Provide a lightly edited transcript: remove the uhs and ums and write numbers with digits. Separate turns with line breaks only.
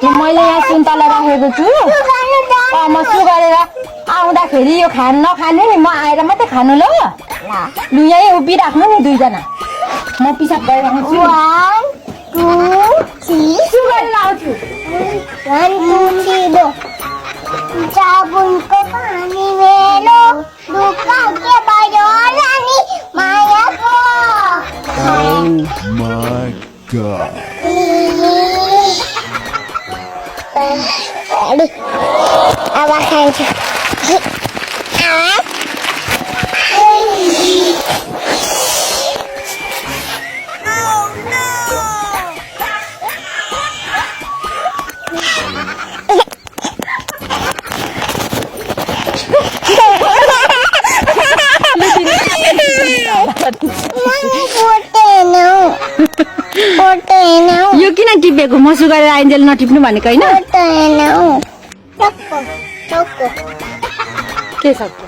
मैले यहाँ सुन्तला राखेको छु म सुगारेर आउँदाखेरि यो नखाने नि म आएर मात्रै खानु ल लु यहीँ उभिराख्नु नि दुईजना म पिसाब गरिराख्छु
1 2 3
सुगारेर आउँछु
1 2 3 गो साबुनको पानी मेरो दुखाके भयो रानी मायाको
Oh my god.
अब खान्छु
यो किन टिपेको म सुगारेर आइन्जेल नटिप्नु भनेको होइन के सक्छ